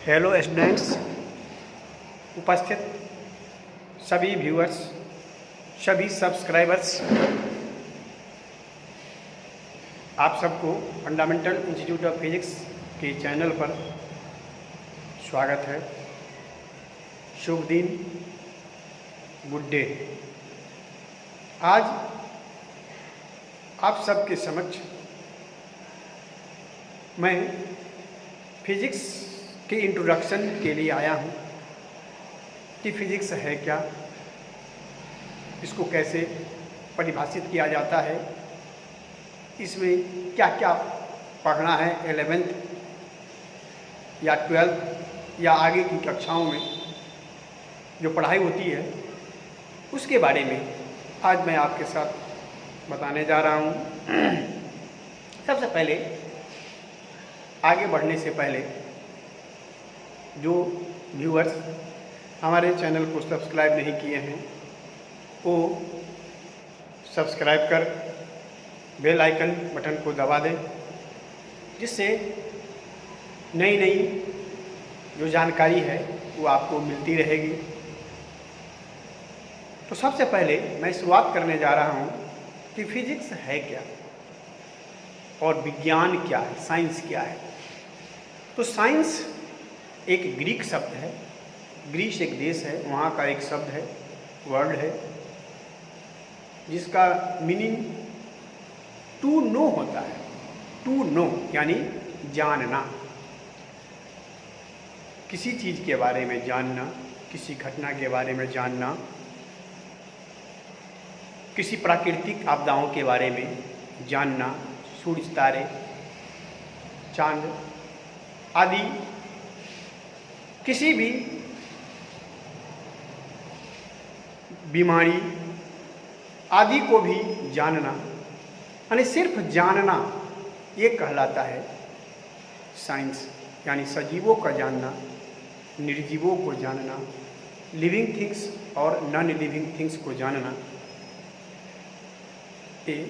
Hello students, उपस्थित सभी viewers, सभी सब्सक्राइबर्स, आप सबको फंडामेंटल इंस्टीट्यूट ऑफ फिजिक्स के चैनल पर स्वागत है। शुभ दिन, गुड डे। आज आप सबके समक्ष मैं फिजिक्स के इंट्रोडक्शन के लिए आया हूँ कि फिजिक्स है क्या, इसको कैसे परिभाषित किया जाता है, इसमें क्या क्या पढ़ना है 11th या 12th या आगे की कक्षाओं में जो पढ़ाई होती है उसके बारे में आज मैं आपके साथ बताने जा रहा हूँ। सबसे पहले आगे बढ़ने से पहले जो व्यूअर्स हमारे चैनल को सब्सक्राइब नहीं किए हैं वो सब्सक्राइब कर बेल आइकन बटन को दबा दें, जिससे नई नई जो जानकारी है वो आपको मिलती रहेगी। तो सबसे पहले मैं शुरुआत करने जा रहा हूँ कि फिजिक्स है क्या और विज्ञान क्या है, साइंस क्या है। तो साइंस एक ग्रीक शब्द है। ग्रीस एक देश है, वहाँ का एक शब्द है, वर्ड है, जिसका मीनिंग टू नो होता है। टू नो यानी जानना, किसी चीज़ के बारे में जानना, किसी घटना के बारे में जानना, किसी प्राकृतिक आपदाओं के बारे में जानना, सूरज, तारे, चांद आदि किसी भी बीमारी आदि को भी जानना, यानी सिर्फ जानना ये कहलाता है साइंस। यानी सजीवों का जानना, निर्जीवों को जानना, लिविंग थिंग्स और नॉन लिविंग थिंग्स को जानना, ये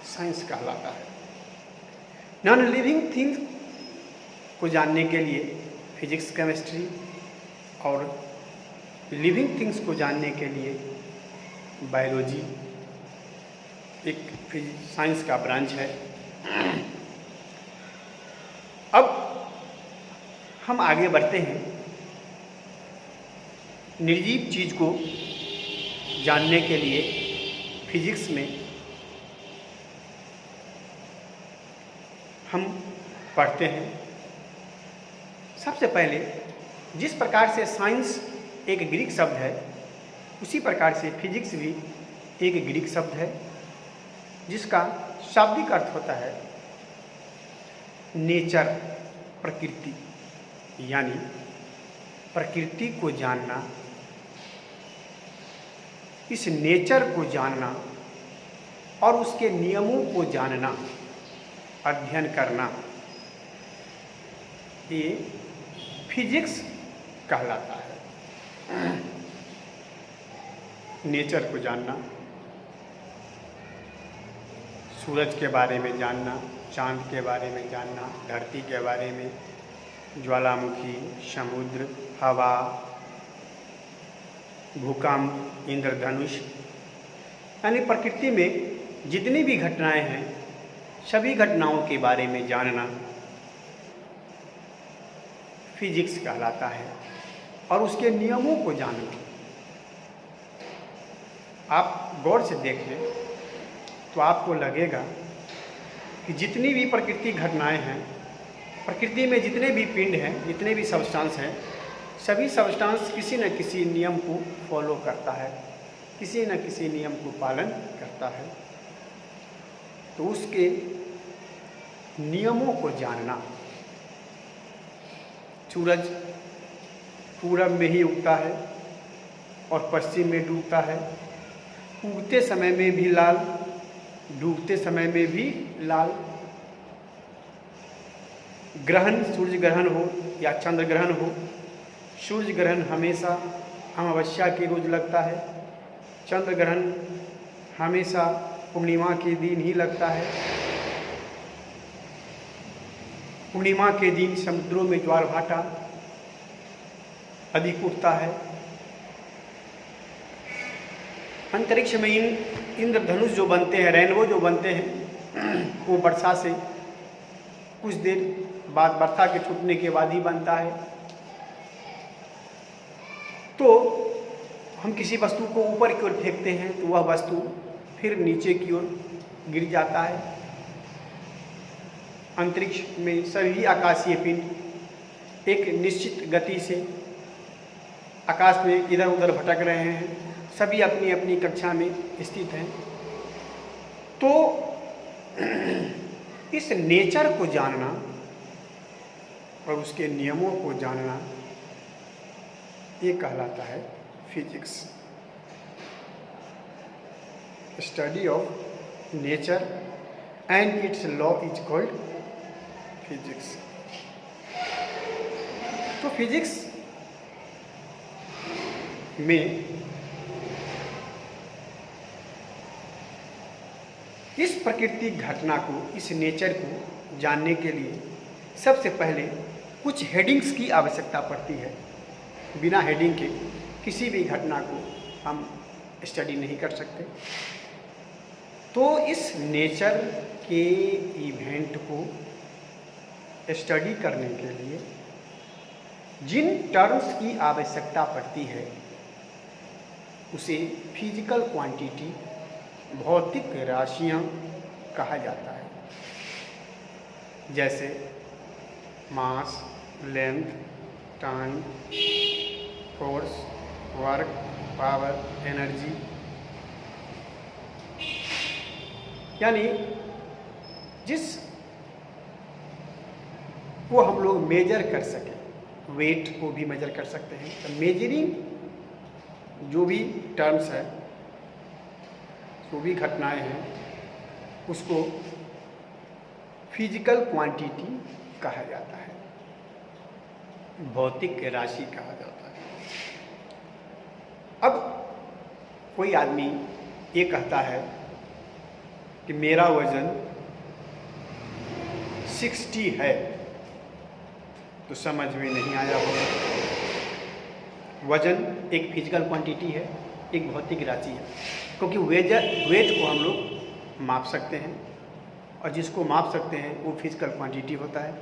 साइंस कहलाता है। नॉन लिविंग थिंग्स को जानने के लिए फिजिक्स, केमिस्ट्री और लिविंग थिंग्स को जानने के लिए बायोलॉजी एक साइंस का ब्रांच है। अब हम आगे बढ़ते हैं। निर्जीव चीज़ को जानने के लिए फिजिक्स में हम पढ़ते हैं। सबसे पहले जिस प्रकार से साइंस एक ग्रीक शब्द है, उसी प्रकार से फिजिक्स भी एक ग्रीक शब्द है, जिसका शाब्दिक अर्थ होता है नेचर, प्रकृति। यानी प्रकृति को जानना, इस नेचर को जानना और उसके नियमों को जानना, अध्ययन करना, ये फिजिक्स कहलाता है। नेचर को जानना, सूरज के बारे में जानना, चांद के बारे में जानना, धरती के बारे में, ज्वालामुखी, समुद्र, हवा, भूकंप, इंद्रधनुष, यानी प्रकृति में जितनी भी घटनाएं हैं सभी घटनाओं के बारे में जानना फिजिक्स कहलाता है। और उसके नियमों को जानना। आप गौर से देखें तो आपको लगेगा कि जितनी भी प्रकृति घटनाएं हैं, प्रकृति में जितने भी पिंड हैं, जितने भी सब्सटेंस हैं, सभी सब्सटेंस किसी न किसी नियम को फॉलो करता है, किसी न किसी नियम को पालन करता है। तो उसके नियमों को जानना। सूरज पूरब में ही उगता है और पश्चिम में डूबता है। उगते समय में भी लाल, डूबते समय में भी लाल। ग्रहण, सूर्य ग्रहण हो या चंद्र ग्रहण हो, सूर्य ग्रहण हमेशा अमावस्या के रोज लगता है, चंद्र ग्रहण हमेशा पूर्णिमा के दिन ही लगता है। पूर्णिमा के दिन समुद्रों में ज्वार भाटा अधिक उठता है। अंतरिक्ष में इंद्रधनुष जो बनते हैं, रेनबो जो बनते हैं, वो वर्षा से कुछ देर बाद, वर्षा के छूटने के बाद ही बनता है। तो हम किसी वस्तु को ऊपर की ओर फेंकते हैं तो वह वस्तु फिर नीचे की ओर गिर जाता है। अंतरिक्ष में सभी आकाशीय पिंड एक निश्चित गति से आकाश में इधर उधर भटक रहे हैं, सभी अपनी अपनी कक्षा में स्थित हैं। तो इस नेचर को जानना और उसके नियमों को जानना, ये कहलाता है physics. Study of nature and it's law is called physics. तो फिजिक्स में इस प्राकृतिक घटना को, इस नेचर को जानने के लिए सबसे पहले कुछ हेडिंग्स की आवश्यकता पड़ती है। बिना हेडिंग के किसी भी घटना को हम स्टडी नहीं कर सकते। तो इस नेचर के इवेंट को स्टडी करने के लिए जिन टर्म्स की आवश्यकता पड़ती है उसे फिजिकल क्वांटिटी, भौतिक राशियाँ कहा जाता है। जैसे mass, length, time, force, work, power, energy, यानी जिस को हम लोग मेजर कर सकें, वेट को भी मेजर कर सकते हैं। तो मेजरिंग जो भी टर्म्स है, जो भी घटनाएं हैं, उसको फिजिकल क्वांटिटी कहा जाता है, भौतिक राशि कहा जाता है। अब कोई आदमी ये कहता है कि मेरा वज़न 60 है, तो समझ में नहीं आया होगा। वज़न एक फिजिकल क्वांटिटी है, एक भौतिक राशि है, क्योंकि वेट को हम लोग माप सकते हैं और जिसको माप सकते हैं वो फिजिकल क्वांटिटी होता है,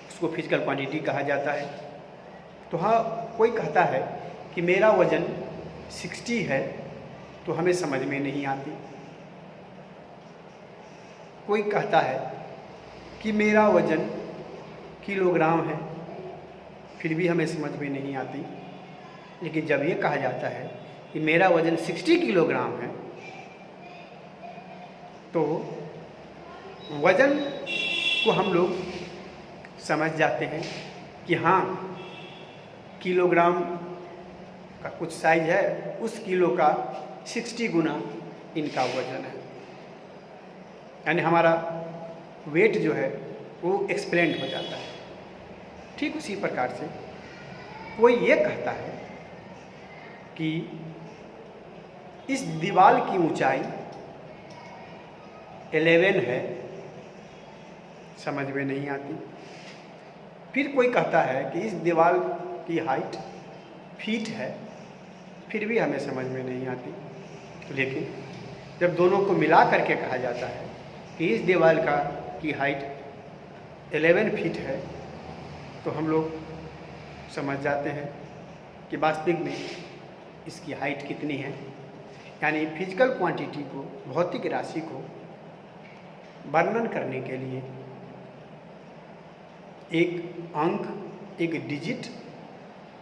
उसको फिजिकल क्वांटिटी कहा जाता है। तो हाँ, कोई कहता है कि मेरा वज़न 60 है, तो हमें समझ में नहीं आती। कोई कहता है कि मेरा वज़न किलोग्राम है, फिर भी हमें समझ में नहीं आती। लेकिन जब ये कहा जाता है कि मेरा वज़न 60 किलोग्राम है, तो वज़न को हम लोग समझ जाते हैं कि हाँ, किलोग्राम का कुछ साइज है, उस किलो का 60 गुना इनका वज़न है। यानी हमारा वेट जो है वो एक्सप्लेंड हो जाता है। ठीक उसी प्रकार से कोई ये कहता है कि इस दीवार की ऊंचाई 11 है, समझ में नहीं आती। फिर कोई कहता है कि इस दीवार की हाइट फीट है, फिर भी हमें समझ में नहीं आती। लेकिन जब दोनों को मिला करके कहा जाता है कि इस दीवार की हाइट 11 फीट है, तो हम लोग समझ जाते हैं कि वास्तविक में इसकी हाइट कितनी है। यानी फिजिकल क्वांटिटी को, भौतिक राशि को वर्णन करने के लिए एक अंक, एक डिजिट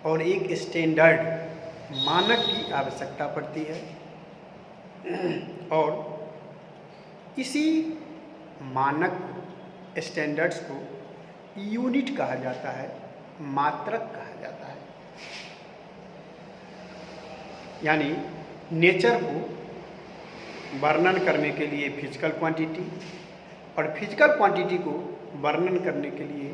और एक स्टैंडर्ड, मानक की आवश्यकता पड़ती है। और इसी मानक स्टैंडर्ड्स को यूनिट कहा जाता है, मात्रक कहा जाता है। यानी नेचर को वर्णन करने के लिए फिजिकल क्वांटिटी, और फिजिकल क्वांटिटी को वर्णन करने के लिए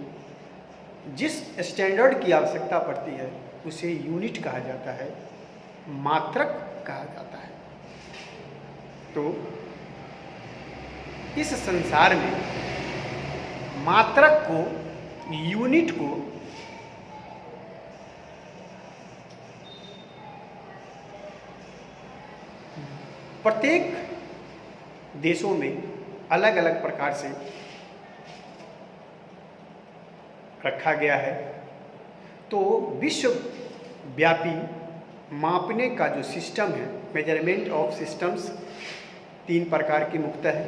जिस स्टैंडर्ड की आवश्यकता पड़ती है उसे यूनिट कहा जाता है, मात्रक कहा जाता है। तो इस संसार में मात्रक को, यूनिट को प्रत्येक देशों में अलग अलग प्रकार से रखा गया है। तो विश्वव्यापी मापने का जो सिस्टम है, मेजरमेंट ऑफ सिस्टम्स, 3 प्रकार की मुख्यतः है।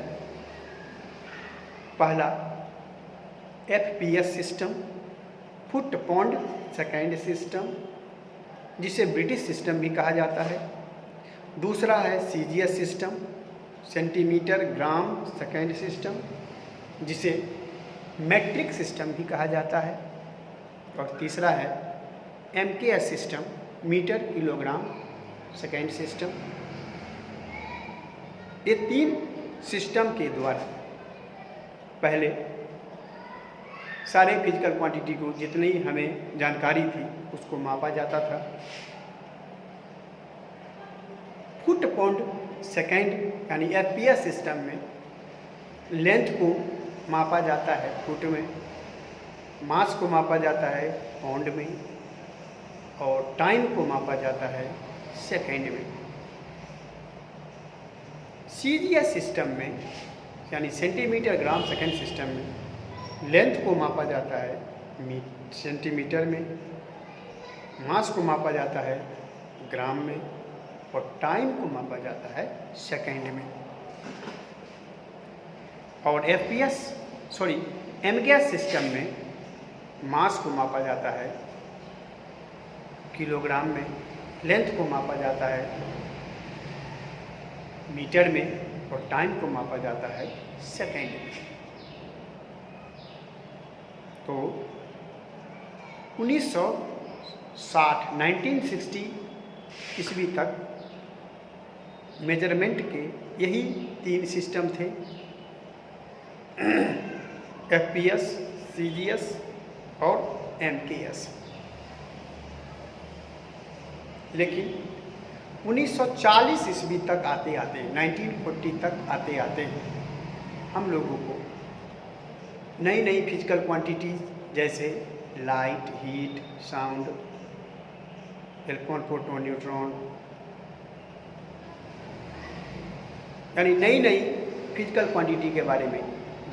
पहला FPS system, foot pound second system, जिसे ब्रिटिश सिस्टम भी कहा जाता है। दूसरा है CGS system, centimetre gram second system, जिसे मैट्रिक सिस्टम भी कहा जाता है। और तीसरा है MKS system, metre kilogram second system. ये 3 सिस्टम के द्वारा पहले सारे फिजिकल क्वांटिटी को, जितनी हमें जानकारी थी, उसको मापा जाता था। फुट पाउंड सेकेंड यानी FPS सिस्टम में लेंथ को मापा जाता है फुट में, मास को मापा जाता है पाउंड में, और टाइम को मापा जाता है सेकेंड में। CGS सिस्टम में यानी सेंटीमीटर ग्राम सेकेंड सिस्टम में लेंथ को मापा जाता है सेंटीमीटर में, मास को मापा जाता है ग्राम में, और टाइम को मापा जाता है सेकेंड में। और MKS सिस्टम में मास को मापा जाता है किलोग्राम में, लेंथ को मापा जाता है मीटर में, और टाइम को मापा जाता है सेकेंड में। तो 1960 ईस्वी तक मेजरमेंट के यही 3 सिस्टम थे, FPS, CGS और MKS। लेकिन 1940 ईस्वी तक आते आते 1940 तक आते आते हम लोगों को नई नई फिजिकल क्वांटिटीज जैसे light, heat, sound, electron, proton, neutron, यानी नई नई फिजिकल क्वांटिटी के बारे में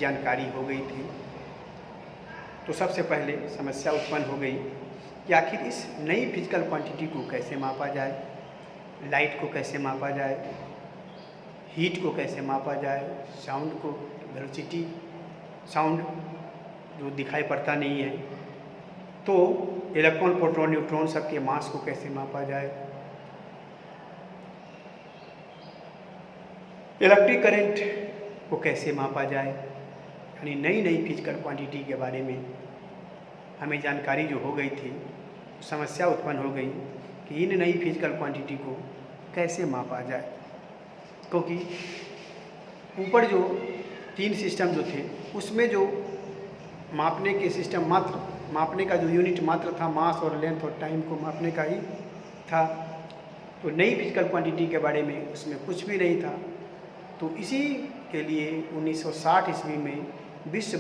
जानकारी हो गई थी। तो सबसे पहले समस्या उत्पन्न हो गई कि आखिर इस नई फिजिकल क्वांटिटी को कैसे मापा जाए, लाइट को कैसे मापा जाए, हीट को कैसे मापा जाए, साउंड को, वेलोसिटी साउंड जो दिखाई पड़ता नहीं है, तो इलेक्ट्रॉन, प्रोटॉन, न्यूट्रॉन सबके मास को कैसे मापा जाए, इलेक्ट्रिक करंट को कैसे मापा जाए। यानी नई नई फिजिकल क्वांटिटी के बारे में हमें जानकारी जो हो गई थी, समस्या उत्पन्न हो गई कि इन नई फिजिकल क्वांटिटी को कैसे मापा जाए, क्योंकि ऊपर जो 3 सिस्टम जो थे उसमें जो मापने के सिस्टम, मात्र मापने का जो यूनिट मात्र था, मास और लेंथ और टाइम को मापने का ही था। तो नई फिजिकल क्वांटिटी के बारे में उसमें कुछ भी नहीं था। तो इसी के लिए 1960 ईस्वी में विश्व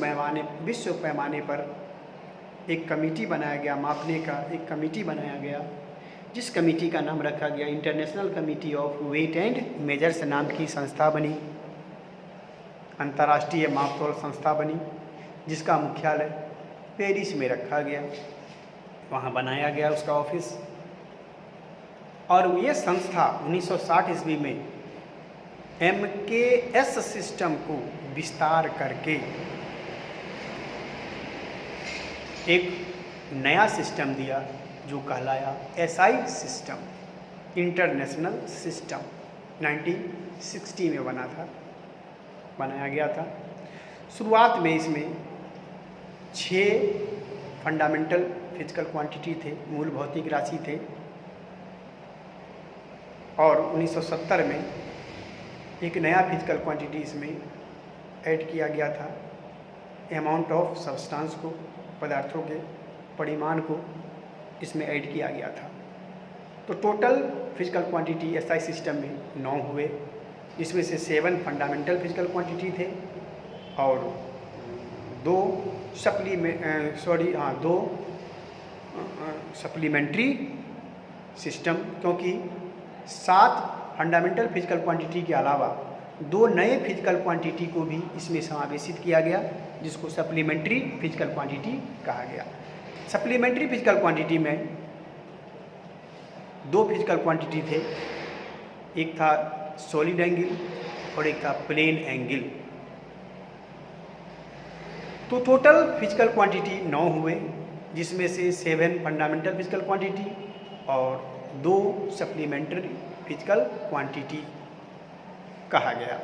पैमाने पर एक कमेटी बनाया गया, मापने का एक कमेटी बनाया गया, जिस कमेटी का नाम रखा गया International Committee of Weight and Measures नाम की संस्था बनी, अंतर्राष्ट्रीय मापतोल संस्था बनी, जिसका मुख्यालय पेरिस में रखा गया, वहाँ बनाया गया उसका ऑफिस। और ये संस्था 1960 ईस्वी में MKS सिस्टम को विस्तार करके एक नया सिस्टम दिया जो कहलाया SI सिस्टम, इंटरनेशनल सिस्टम। 1960 में बनाया गया था। शुरुआत में इसमें 6 फंडामेंटल फिजिकल क्वांटिटी थे, मूल भौतिक राशि थे। और 1970 में एक नया फिजिकल क्वांटिटी इसमें ऐड किया गया था, अमाउंट ऑफ सब्सटेंस को, पदार्थों के परिमाण को इसमें ऐड किया गया था। तो total physical quantity SI system में 9 हुए, जिसमें से 7 फंडामेंटल फिजिकल क्वांटिटी थे और 2 सप्लीमेंट्री सिस्टम, क्योंकि 7 फंडामेंटल फिजिकल क्वांटिटी के अलावा दो नए फिजिकल क्वांटिटी को भी इसमें समावेशित किया गया, जिसको सप्लीमेंट्री फिजिकल क्वांटिटी कहा गया। सप्लीमेंट्री फिजिकल क्वांटिटी में दो फिजिकल क्वांटिटी थे, एक था सॉलिड एंगल और एक था प्लेन एंगल। तो टोटल फिजिकल क्वांटिटी 9 हुए, जिसमें से 7 फंडामेंटल फिजिकल क्वांटिटी और 2 सप्लीमेंट्री फिजिकल क्वांटिटी कहा गया।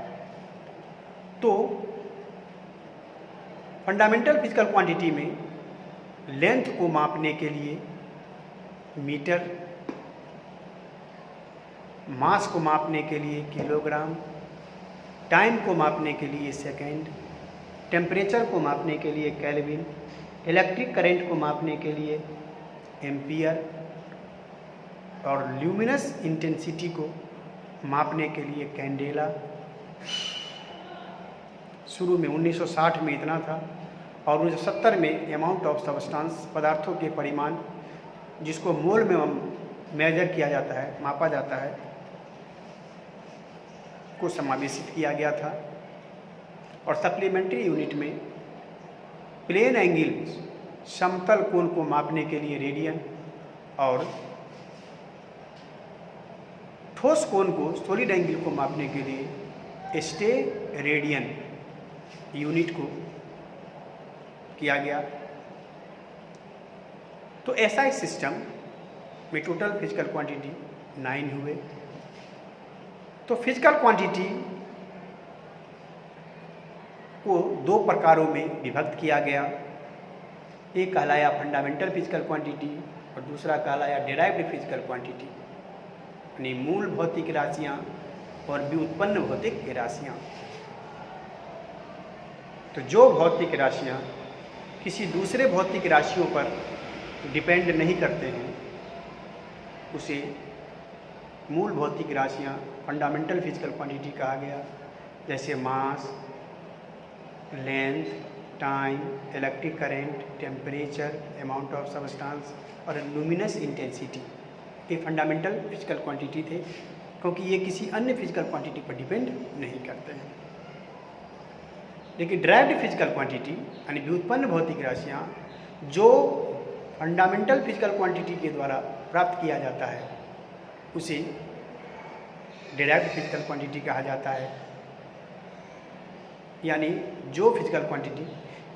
तो फंडामेंटल फिजिकल क्वांटिटी में लेंथ को मापने के लिए मीटर, मास को मापने के लिए किलोग्राम, टाइम को मापने के लिए सेकेंड, टेम्परेचर को मापने के लिए केल्विन, इलेक्ट्रिक करंट को मापने के लिए एम्पियर और ल्यूमिनस इंटेंसिटी को मापने के लिए कैंडेला। शुरू में 1960 में इतना था और 1970 में अमाउंट ऑफ सब्सटेंस, पदार्थों के परिमाण, जिसको मोल में मेजर किया जाता है, मापा जाता है, को समावेशित किया गया था। और सप्लीमेंट्री यूनिट में प्लेन एंगल, समतल कोण को मापने के लिए रेडियन और ठोस कोण को, सॉलिड एंगल को मापने के लिए स्टेरेडियन यूनिट को किया गया। तो ऐसा सिस्टम में टोटल फिजिकल क्वांटिटी 9 हुए। तो फिजिकल क्वांटिटी को 2 प्रकारों में विभक्त किया गया। एक कहलाया फंडामेंटल फिजिकल क्वांटिटी और दूसरा कहलाया डिराइव्ड फिजिकल क्वांटिटी, यानी मूल भौतिक राशियाँ और व्युत्पन्न भौतिक राशियाँ। तो जो भौतिक राशियाँ किसी दूसरे भौतिक राशियों पर डिपेंड नहीं करते हैं, उसे मूल भौतिक राशियाँ फंडामेंटल फिजिकल क्वांटिटी कहा गया। जैसे mass, length, time, electric current, temperature, amount of substance और लुमिनस इंटेंसिटी, ये फंडामेंटल फिजिकल क्वांटिटी थे, क्योंकि ये किसी अन्य फिजिकल क्वांटिटी पर डिपेंड नहीं करते हैं। लेकिन डिराइव्ड फिजिकल क्वांटिटी यानी व्युत्पन्न भौतिक राशियाँ जो फंडामेंटल फिजिकल क्वांटिटी के द्वारा प्राप्त किया जाता है, उसे डिराइव्ड फिजिकल क्वांटिटी कहा जाता है। यानी जो फिजिकल क्वांटिटी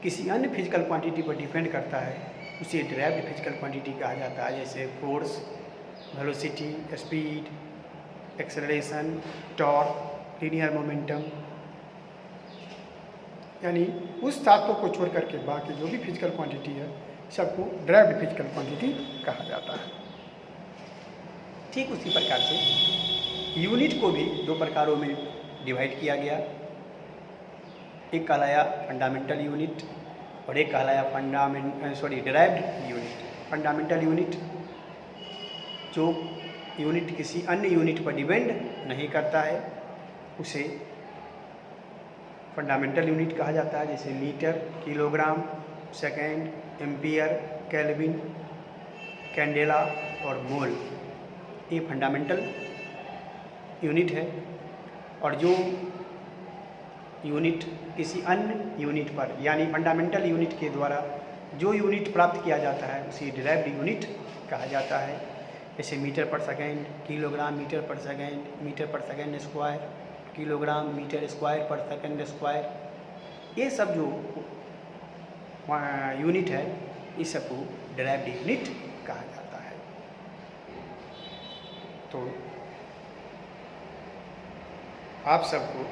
किसी अन्य फिजिकल क्वांटिटी पर डिपेंड करता है, उसे डिराइव्ड फिजिकल क्वांटिटी कहा जाता है। जैसे force, velocity, speed, acceleration, torque, linear momentum, यानी उस तत्वों को छोड़ करके बाकी जो भी फिजिकल क्वांटिटी है, सबको डिराइव्ड फिजिकल क्वांटिटी कहा जाता है। ठीक उसी प्रकार से यूनिट को भी 2 प्रकारों में डिवाइड किया गया। एक कहलाया फंडामेंटल यूनिट और एक कहलाया डिराइव्ड यूनिट। फंडामेंटल यूनिट जो यूनिट किसी अन्य यूनिट पर डिपेंड नहीं करता है, उसे फंडामेंटल यूनिट कहा जाता है। जैसे metre, kilogram, second, ampere, kelvin, candela और मोल, ये फंडामेंटल यूनिट है। और जो यूनिट किसी अन्य यूनिट पर, यानी फंडामेंटल यूनिट के द्वारा जो यूनिट प्राप्त किया जाता है, उसे डिराइव्ड यूनिट कहा जाता है। जैसे metre per second, kilogram metre per second, metre per second square, kilogram metre square per second square, ये सब जो यूनिट है, इस सबको डिराइव्ड यूनिट कहा जाता है। तो आप सबको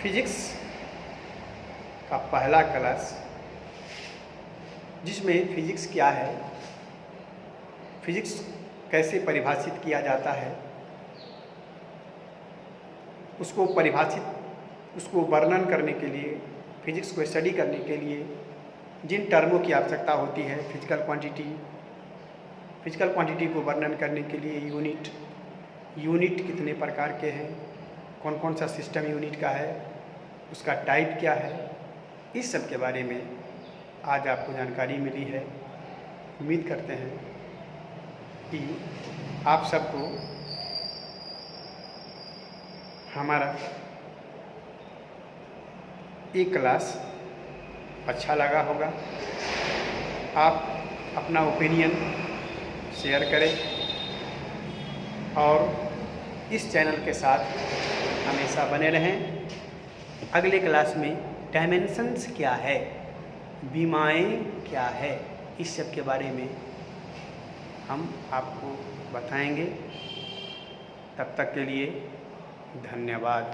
फिजिक्स का पहला क्लास, जिसमें फिजिक्स क्या है, फिजिक्स कैसे परिभाषित किया जाता है, उसको वर्णन करने के लिए, फिजिक्स को स्टडी करने के लिए जिन टर्मों की आवश्यकता होती है, फिजिकल क्वांटिटी को वर्णन करने के लिए यूनिट कितने प्रकार के हैं, कौन कौन सा सिस्टम यूनिट का है, उसका टाइप क्या है, इस सब के बारे में आज आपको जानकारी मिली है। उम्मीद करते हैं कि आप सबको हमारा ये क्लास अच्छा लगा होगा। आप अपना ओपिनियन शेयर करें और इस चैनल के साथ हमेशा बने रहें। अगले क्लास में डायमेंशंस क्या है, बीमाएँ क्या है, इस सब के बारे में हम आपको बताएंगे। तब तक के लिए धन्यवाद।